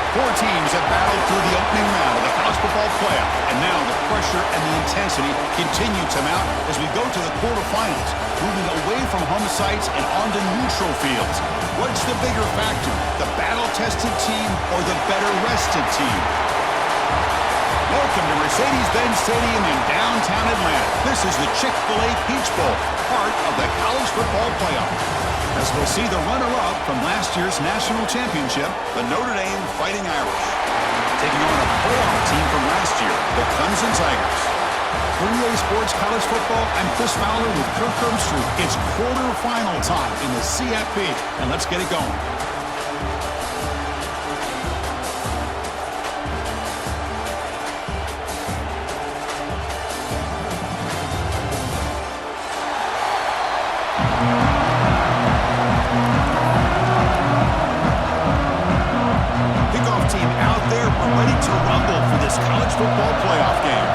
Four teams have battled through the opening round of the college football playoff, and now the pressure and the intensity continue to mount as we go to the quarterfinals, moving away from home sites and onto neutral fields. What's the bigger factor, the battle-tested team or the better-rested team? Welcome to Mercedes-Benz Stadium in downtown Atlanta. This is the Chick-fil-A Peach Bowl, part of the college football playoff. As we'll see the runner-up from last year's national championship, the Notre Dame Fighting Irish, taking on a playoff team from last year, the Clemson Tigers. For EA Sports College Football, I'm Chris Fowler with Kirk Herbstreit. It's quarterfinal time in the CFP, and let's get it going. College football playoff game.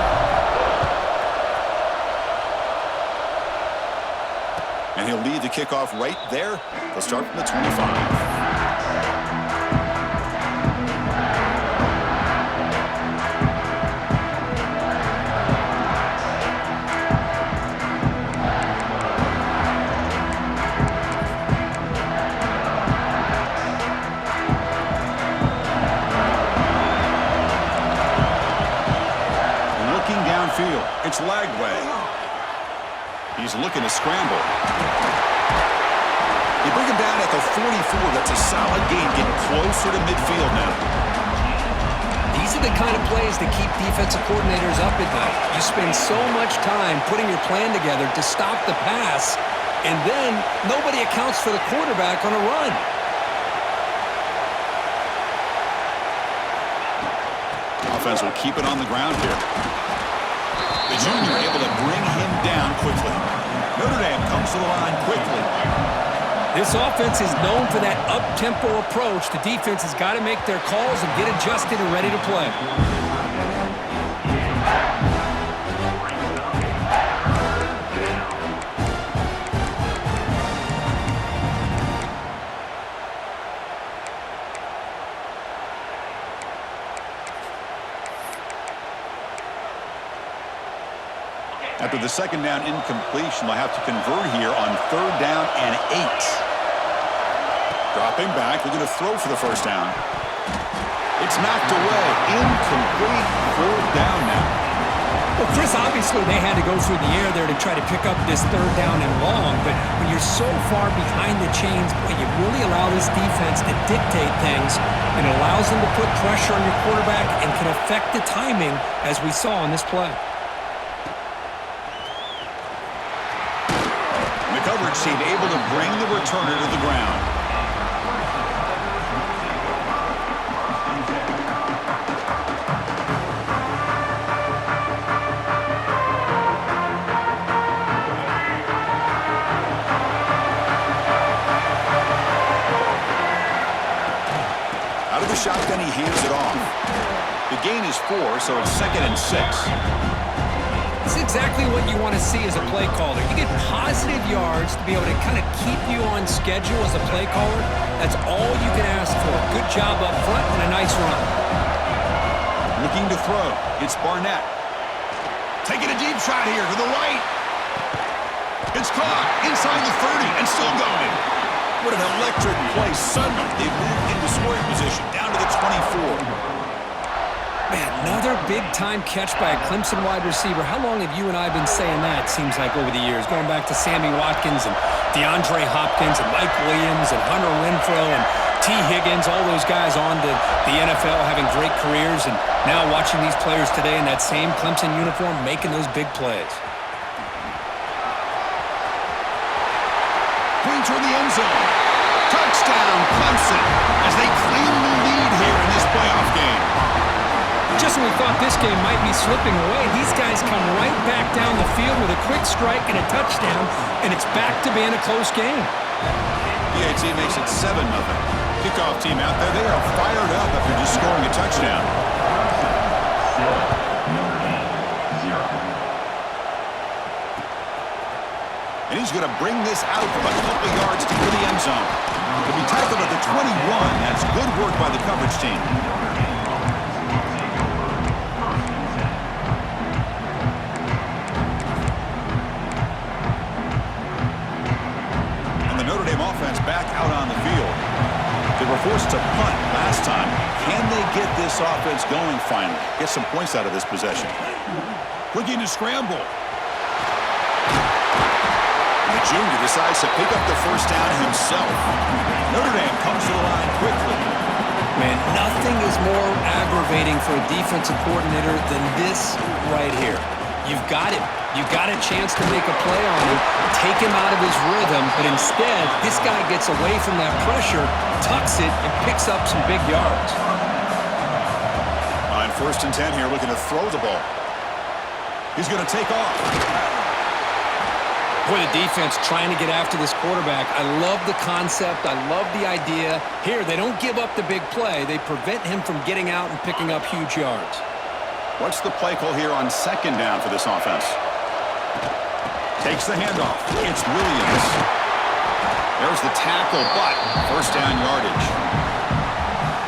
And he'll lead the kickoff right there. They'll start from the 25. It's Lagway. He's looking to scramble. They bring him down at the 44. That's a solid gain, getting closer to midfield now. These are the kind of plays that keep defensive coordinators up at night. You spend so much time putting your plan together to stop the pass, and then nobody accounts for the quarterback on a run. Offense will keep it on the ground here. The junior able to bring him down quickly. Notre Dame comes to the line quickly. This offense is known for that up-tempo approach. The defense has got to make their calls and get adjusted and ready to play. After the second down incompletion, they'll have to convert here on 3rd down and 8. Dropping back, looking to throw for the first down. It's knocked away. Incomplete. 4th down now. Well, Chris, obviously they had to go through the air there to try to pick up this 3rd down and long, but when you're so far behind the chains, boy, you really allow this defense to dictate things, and it allows them to put pressure on your quarterback and can affect the timing, as we saw on this play. Coverage team able to bring the returner to the ground. Out of the shotgun, he hands it off. The gain is 4, so it's 2nd and 6. It's exactly what you want to see as a play caller. You get positive yards to be able to kind of keep you on schedule as a play caller. That's all you can ask for. Good job up front and a nice run. Looking to throw. It's Barnett. Taking a deep shot here to the right. It's caught inside the 30 and still going. What an electric play. Suddenly they move into scoring position down to the 24. Man, another big-time catch by a Clemson wide receiver. How long have you and I been saying that, seems like, over the years? Going back to Sammy Watkins and DeAndre Hopkins and Mike Williams and Hunter Renfrow and T. Higgins, all those guys on to the NFL having great careers, and now watching these players today in that same Clemson uniform making those big plays. Going toward the end zone. Touchdown, Clemson, as they claim the lead here in this playoff game. Just when we thought this game might be slipping away, these guys come right back down the field with a quick strike and a touchdown, and it's back to being a close game. PAT makes it 7-0. Kickoff team out there, they are fired up after just scoring a touchdown. And he's going to bring this out from a couple yards to the end zone. He'll be tackled at the 21. That's good work work by the coverage team. And the Notre Dame offense back out on the field. They were forced to punt last time. Can they get this offense going finally? Get some points out of this possession. Looking to scramble. The junior decides to pick up the first down himself. Notre Dame comes to the line quickly. Man, nothing is more aggravating for a defensive coordinator than this right here. You've got him. You've got a chance to make a play on him, take him out of his rhythm, but instead, this guy gets away from that pressure, tucks it, and picks up some big yards. On 1st and 10 here, looking to throw the ball. He's going to take off. Boy, the defense trying to get after this quarterback. I love the concept. I love the idea. Here, they don't give up the big play. They prevent him from getting out and picking up huge yards. What's the play call here on 2nd down for this offense? Takes the handoff. It's Williams. There's the tackle, but 1st down yardage.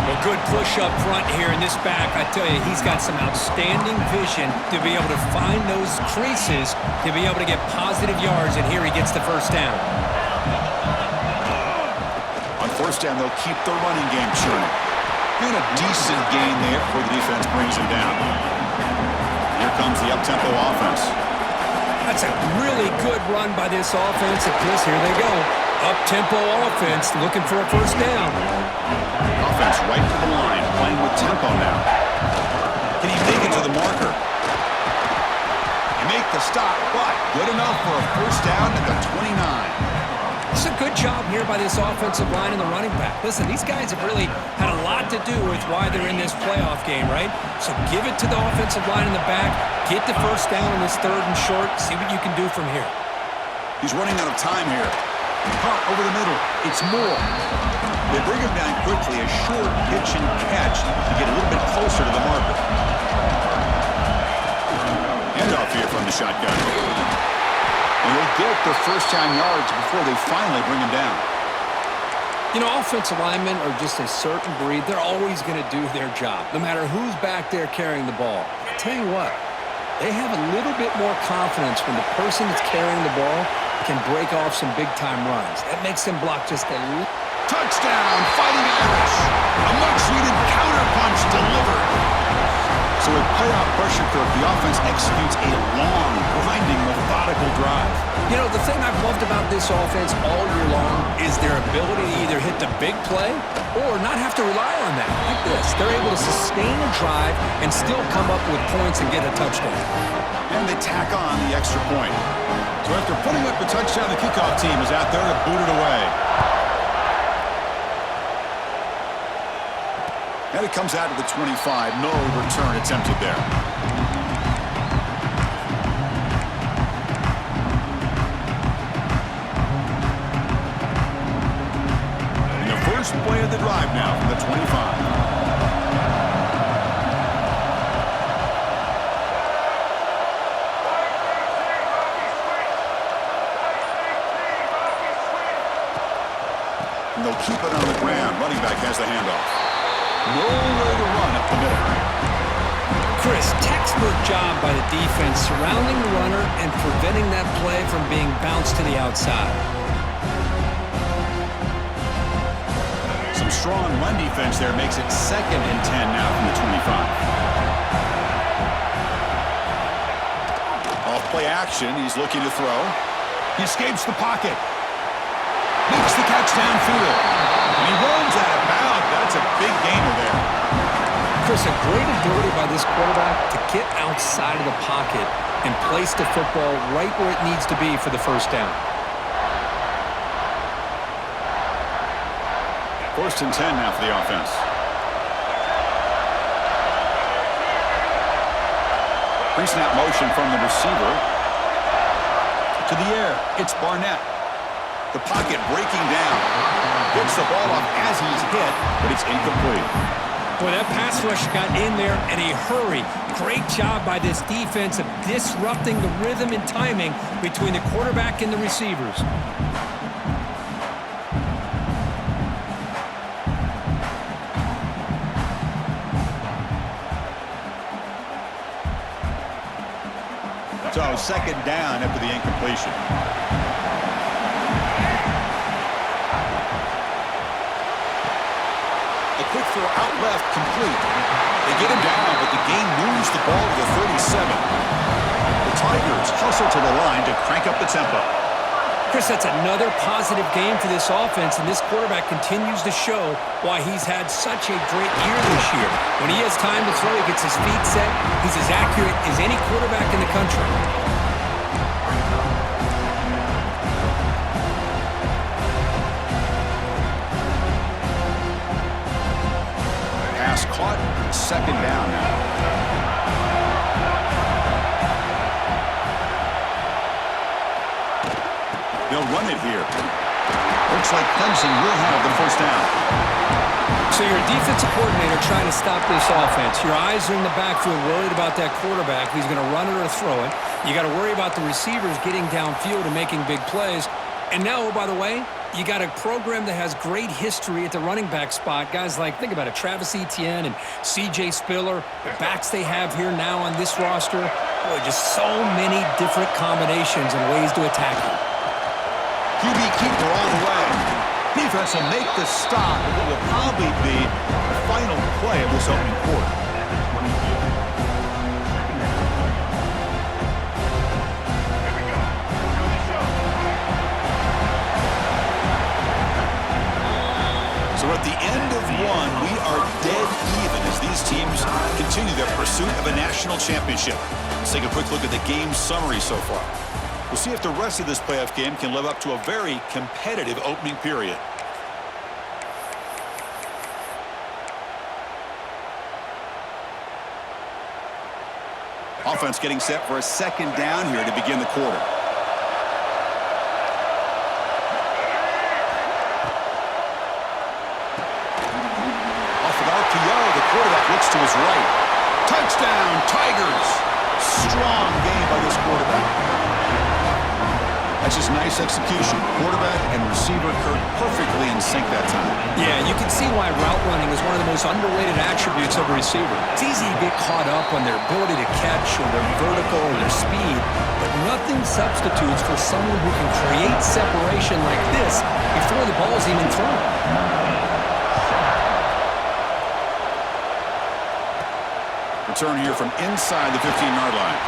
A good push up front here in this back. I tell you, he's got some outstanding vision to be able to find those creases, to be able to get positive yards, and here he gets the 1st down. On 1st down, they'll keep the running game churning. And a decent gain there before the defense brings him down. Here comes the up-tempo offense. That's a really good run by this offense. Here they go. Up-tempo offense looking for a 1st down. Offense right to the line, playing with tempo now. Can he make it to the marker? He make the stop, but good enough for a 1st down at the 29. It's a good job here by this offensive line and the running back. Listen, these guys have really had a lot to do with why they're in this playoff game, right? So give it to the offensive line in the back, get the 1st down on this 3rd and short, see what you can do from here. He's running out of time here. Caught over the middle. It's Moore. They bring him down quickly, a short pitch and catch to get a little bit closer to the marker. Handoff here from the shotgun. And he'll get the 1st down yards before they finally bring him down. You know, offensive linemen are just a certain breed. They're always going to do their job, no matter who's back there carrying the ball. I'll tell you what, they have a little bit more confidence when the person that's carrying the ball can break off some big-time runs. That makes them block just a little. Touchdown, Fighting Irish. A much-needed counterpunch delivered. So with playoff pressure curve, the offense executes a long, grinding, methodical drive. You know, the thing I've loved about this offense all year long is their ability to either hit the big play or not have to rely on that. Like this, they're able to sustain a drive and still come up with points and get a touchdown. And they tack on the extra point. So after putting up the touchdown, the kickoff team is out there to boot it away. And it comes out to the 25. No return attempted there. And the first play of the drive now from the 25. And they'll keep it on the ground. Running back has the handoff. No way to run up the middle. Chris, textbook job by the defense surrounding the runner and preventing that play from being bounced to the outside. Some strong run defense there makes it 2nd and 10 now from the 25. Off play action, he's looking to throw. He escapes the pocket. Makes the catch downfield. And he runs out of bounds. That's a big gainer there. Chris, a great ability by this quarterback to get outside of the pocket and place the football right where it needs to be for the 1st down. 1st and 10 now for the offense. Pre-snap motion from the receiver. To the air. It's Barnett. The pocket breaking down. Gets the ball off as he's hit, but it's incomplete. Boy, that pass rush got in there in a hurry. Great job by this defense of disrupting the rhythm and timing between the quarterback and the receivers. So second down after the incompletion. A quick throw out left, complete. They get him down, but the game moves the ball to the 37. The Tigers hustle to the line to crank up the tempo. Chris, that's another positive game for this offense, and this quarterback continues to show why he's had such a great year this year. When he has time to throw, he gets his feet set. He's as accurate as any quarterback in the country. Pass caught, second down now. They'll run it here. Looks like Clemson will have the first down. So you're a defensive coordinator trying to stop this offense. Your eyes are in the backfield worried about that quarterback. He's going to run it or throw it. You got to worry about the receivers getting downfield and making big plays. And now, oh, by the way, you got a program that has great history at the running back spot. Guys like, think about it, Travis Etienne and C.J. Spiller, the backs they have here now on this roster. Boy, just so many different combinations and ways to attack him. QB keeper all the way. Defense will make the stop at what will probably be the final play of this opening quarter. So at the end of one, we are dead even as these teams continue their pursuit of a national championship. Let's take a quick look at the game summary so far. We'll see if the rest of this playoff game can live up to a very competitive opening period. Offense getting set for a second down here to begin the quarter. Off of RPO, the quarterback looks to his right. Touchdown, Tigers! Strong game by this quarterback. That's just nice execution. Quarterback and receiver occurred perfectly in sync that time. Yeah, you can see why route running is one of the most underrated attributes of a receiver. It's easy to get caught up on their ability to catch or their vertical or their speed, but nothing substitutes for someone who can create separation like this before the ball's even thrown. Return here from inside the 15-yard line.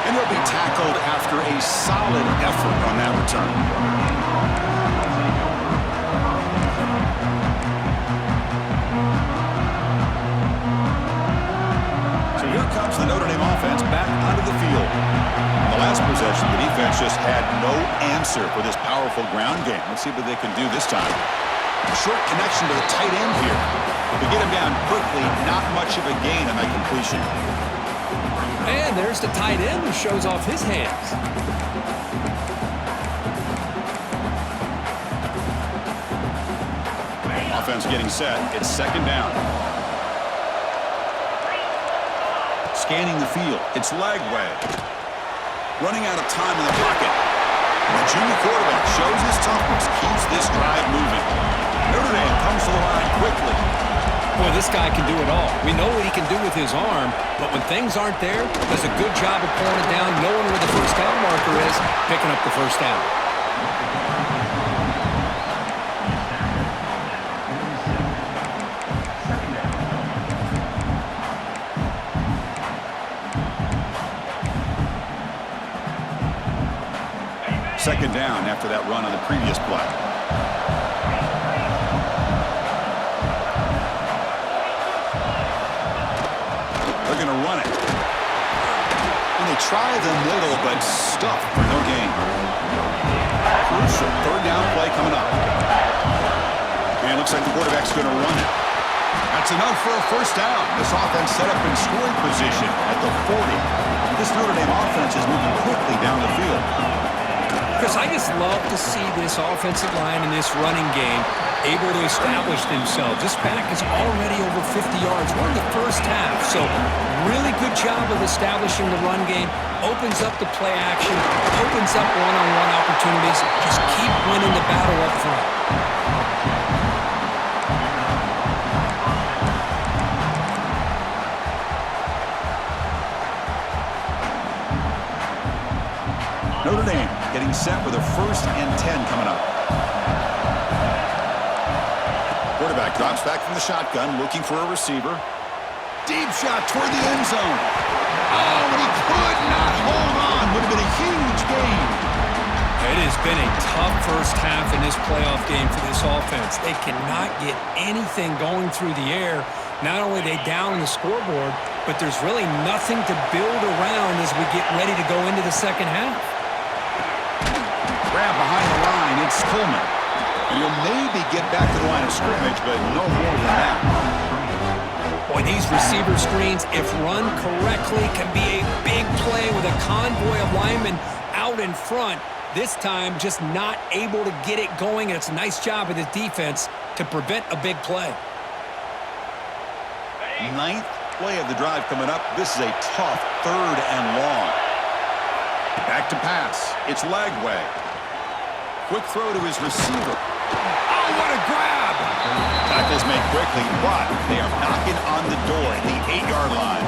And he'll be tackled after a solid effort on that return. So here comes the Notre Dame offense back onto the field. In the last possession, the defense just had no answer for this powerful ground game. Let's see what they can do this time. A short connection to the tight end here. To get him down quickly, not much of a gain on that completion. And there's the tight end who shows off his hands. Offense getting set. It's second down. Scanning the field. It's Lagway. Running out of time in the pocket. The junior quarterback shows his toughness, keeps this drive moving. Notre Dame comes to the line quickly. Boy, this guy can do it all. We know what he can do with his arm, but when things aren't there, does a good job of pulling it down, knowing where the first down marker is, picking up the first down. Second down after that run on the previous play. They're going to run it. And they try the middle, but stuffed for no gain. Crucial third down play coming up. And it looks like the quarterback's going to run it. That's enough for a first down. This offense set up in scoring position at the 40. This Notre Dame offense is moving quickly down the field. Chris, I just love to see this offensive line in this running game able to establish themselves. This back is already over 50 yards. We're in the first half, so really good job of establishing the run game. Opens up the play action, opens up one-on-one opportunities. Just keep winning the battle up front. set with a 1st and 10 coming up. Quarterback drops back from the shotgun, looking for a receiver. Deep shot toward the end zone. Oh, and he could not hold on. Would have been a huge gain. It has been a tough first half in this playoff game for this offense. They cannot get anything going through the air. Not only are they down the scoreboard, but there's really nothing to build around as we get ready to go into the second half. Grab behind the line. It's Coleman. And he'll maybe get back to the line of scrimmage, but no more than that. Boy, these receiver screens, if run correctly, can be a big play with a convoy of linemen out in front. This time, just not able to get it going, and it's a nice job of the defense to prevent a big play. 9th play of the drive coming up. This is a tough 3rd and long. Back to pass. It's Lagway. Quick throw to his receiver. Oh, what a grab! Tackles made quickly, but they are knocking on the door at the 8-yard line.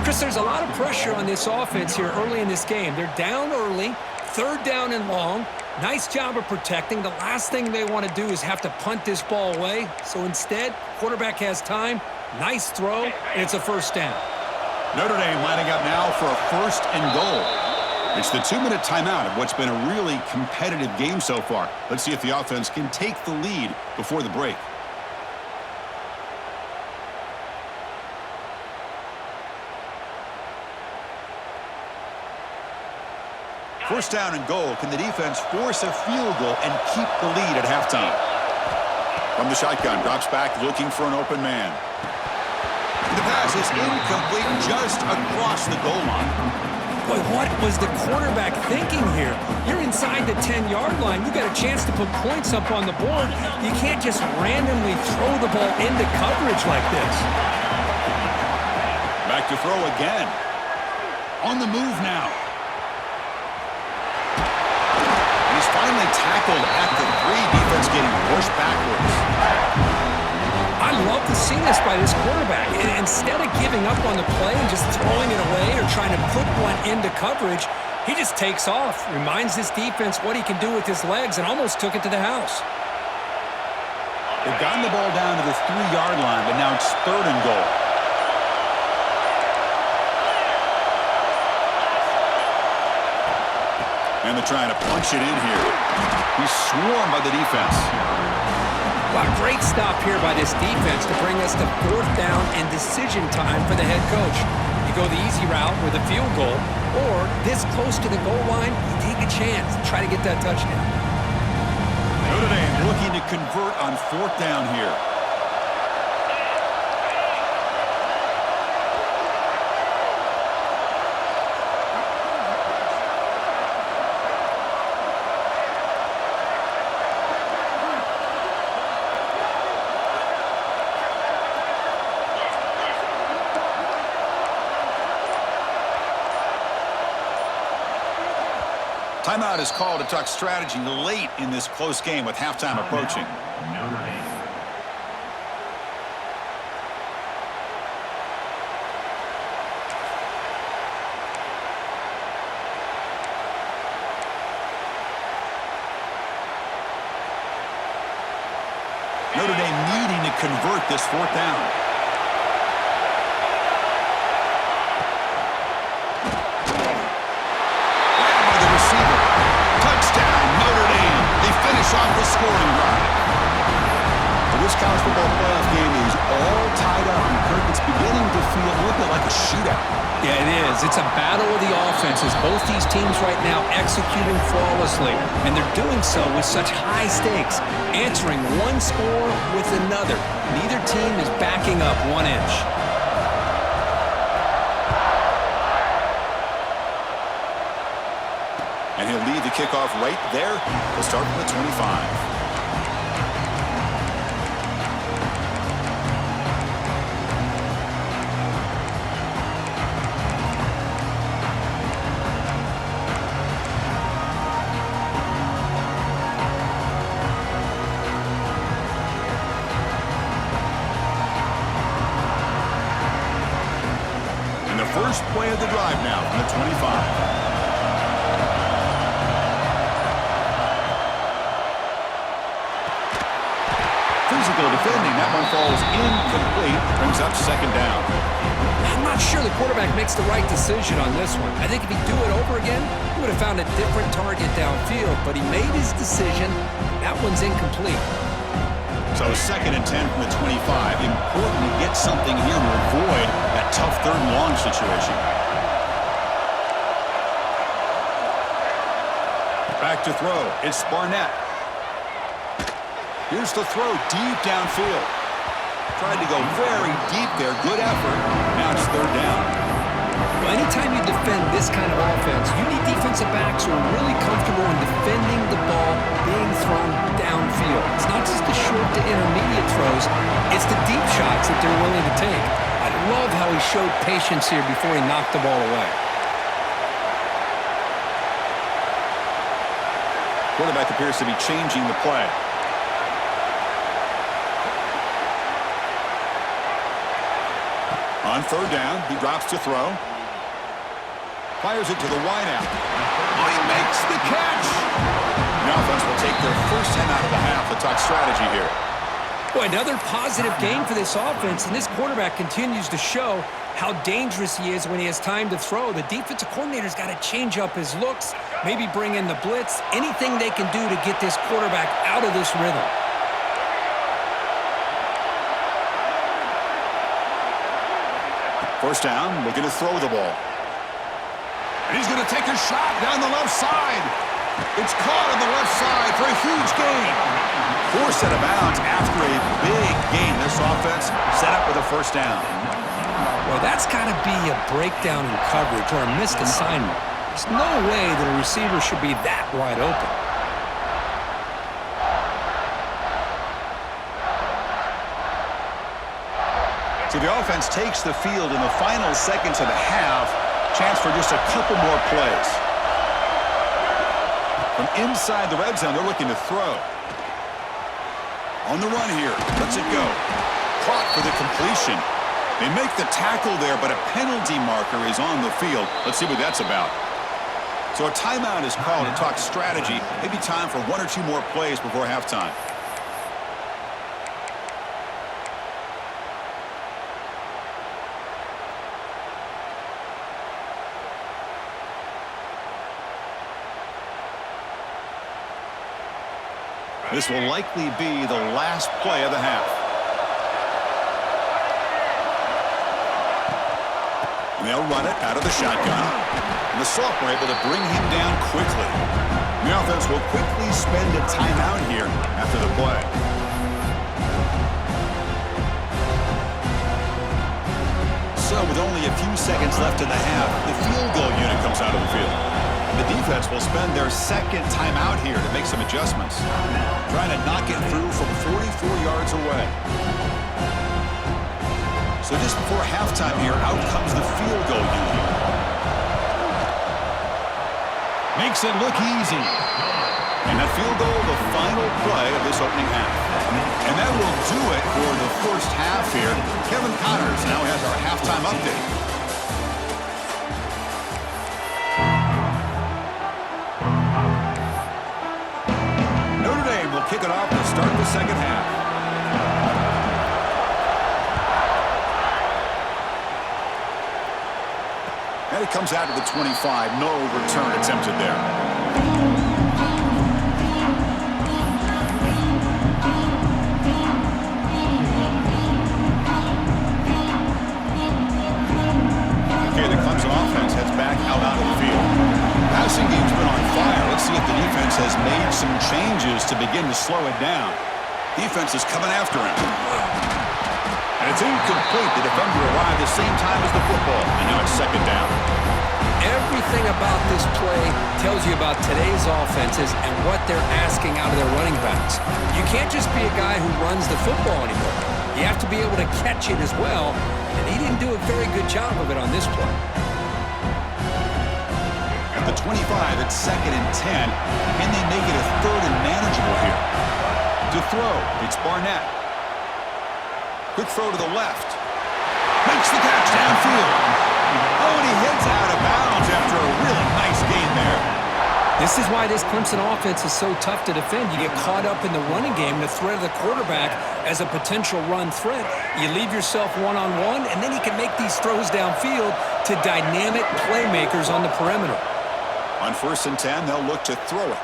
Chris, there's a lot of pressure on this offense here early in this game. They're down early, 3rd down and long. Nice job of protecting. The last thing they want to do is have to punt this ball away. So instead, quarterback has time. Nice throw, and it's a 1st down. Notre Dame lining up now for a 1st and goal. It's the 2-minute timeout of what's been a really competitive game so far. Let's see if the offense can take the lead before the break. First down and goal. Can the defense force a field goal and keep the lead at halftime? From the shotgun, drops back looking for an open man. The pass is incomplete just across the goal line. Boy, what was the quarterback thinking here? You're inside the 10-yard line. You got a chance to put points up on the board. You can't just randomly throw the ball into coverage like this. Back to throw again. On the move now. He's finally tackled at the 3. Defense getting pushed backwards. I love to see this by this quarterback. Instead of giving up on the play and just throwing it away or trying to put one into coverage, he just takes off, reminds this defense what he can do with his legs, and almost took it to the house. They've gotten the ball down to the 3-yard line, but now it's 3rd and goal. And they're trying to punch it in here. He's swarmed by the defense. Wow, great stop here by this defense to bring us to 4th down and decision time for the head coach. You go the easy route with a field goal, or this close to the goal line, you take a chance to try to get that touchdown. Notre Dame looking to convert on 4th down here. Timeout is called to talk strategy late in this close game with halftime approaching. Notre Dame needing to convert this 4th down. Off the scoring drive. Well, this college football playoff game is all tied up, and Kirk, it's beginning to feel a little bit like a shootout. Yeah, it is. It's a battle of the offenses. Both these teams right now executing flawlessly, and they're doing so with such high stakes, answering one score with another. Neither team is backing up 1 inch. And he'll lead the kickoff right there to start from the 25. And the first play of the drive now from the 25. still defending. That one falls incomplete. Brings up second down. I'm not sure the quarterback makes the right decision on this one. I think if he'd do it over again, he would have found a different target downfield, but he made his decision. That one's incomplete. So 2nd and 10 from the 25. Important to get something here to avoid that tough 3rd and long situation. Back to throw. It's Barnett. Here's the throw deep downfield. Tried to go very deep there. Good effort. Now it's 3rd down. Well, anytime you defend this kind of offense, you need defensive backs who are really comfortable in defending the ball being thrown downfield. It's not just the short to intermediate throws, it's the deep shots that they're willing to take. I love how he showed patience here before he knocked the ball away. Quarterback appears to be changing the play. On 3rd down, he drops to throw. Fires it to the wideout. Oh, he makes the catch! The offense will take their first 10 out of the half. Let's talk strategy here. Boy, another positive game for this offense, and this quarterback continues to show how dangerous he is when he has time to throw. The defensive coordinator's got to change up his looks, maybe bring in the blitz, anything they can do to get this quarterback out of this rhythm. First down, looking to throw the ball. And he's going to take a shot down the left side. It's caught on the left side for a huge gain. Forced out of bounds after a big gain. This offense set up with a first down. Well, that's got to be a breakdown in coverage or a missed assignment. There's no way that a receiver should be that wide open. So the offense takes the field in the final seconds of the half. Chance for just a couple more plays. From inside the red zone, they're looking to throw. On the run here. Lets it go. Caught for the completion. They make the tackle there, but a penalty marker is on the field. Let's see what that's about. So a timeout is called to talk strategy. Maybe time for 1 or 2 more plays before halftime. This will likely be the last play of the half. And they'll run it out of the shotgun. And the sophomore able to bring him down quickly. The offense will quickly spend a timeout here after the play. So with only a few seconds left in the half, the field goal unit comes out of the field. The defense will spend their second timeout here to make some adjustments. Trying to knock it through from 44 yards away. So just before halftime here, out comes the field goal unit. Makes it look easy. And that field goal, the final play of this opening half. And that will do it for the first half here. Kevin Connors now has our halftime update. Kick it off to start the second half. And it comes out to the 25. No return attempted there. Okay, the Clemson offense heads back out onto the field. Passing game's been on fire. Let's see if the defense has made some changes to begin to slow it down. Defense is coming after him. And it's incomplete. The defender arrived at the same time as the football. And now it's second down. Everything about this play tells you about today's offenses and what they're asking out of their running backs. You can't just be a guy who runs the football anymore. You have to be able to catch it as well. And he didn't do a very good job of it on this play. At the 25, it's 2nd and 10. Can they make it a 3rd and manageable here? To throw, it's Barnett. Quick throw to the left. Makes the catch downfield. Oh, and he heads out of bounds after a really nice gain there. This is why this Clemson offense is so tough to defend. You get caught up in the running game, the threat of the quarterback as a potential run threat. You leave yourself one-on-one, and then he can make these throws downfield to dynamic playmakers on the perimeter. On 1st and 10, they'll look to throw it.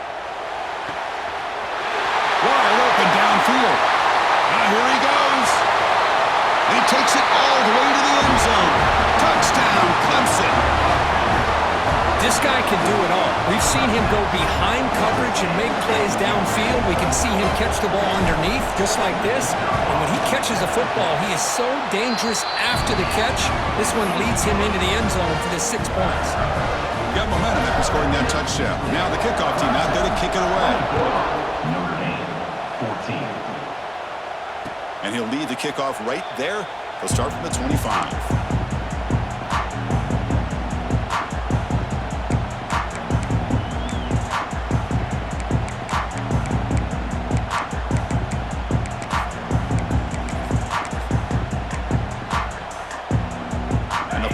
Wide open downfield. Now here he goes. And he takes it all the way to the end zone. Touchdown, Clemson. This guy can do it all. We've seen him go behind coverage and make plays downfield. We can see him catch the ball underneath, just like this. And when he catches a football, he is so dangerous after the catch. This one leads him into the end zone for the 6 points. Got momentum after scoring that touchdown. Now the kickoff team out there to kick it away. Notre Dame, 14. And he'll lead the kickoff right there. He'll start from the 25.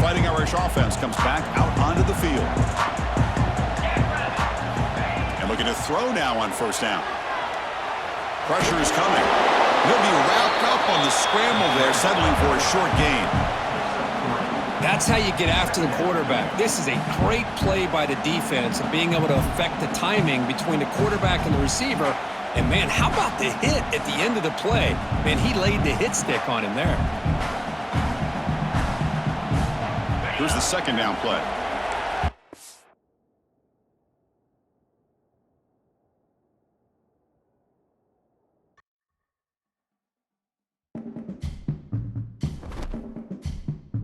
Fighting Irish offense comes back out onto the field. And looking to throw now on 1st down. Pressure is coming. He'll be wrapped up on the scramble there, settling for a short gain. That's how you get after the quarterback. This is a great play by the defense of being able to affect the timing between the quarterback and the receiver. And, man, how about the hit at the end of the play? Man, he laid the hit stick on him there. Here's the 2nd down play.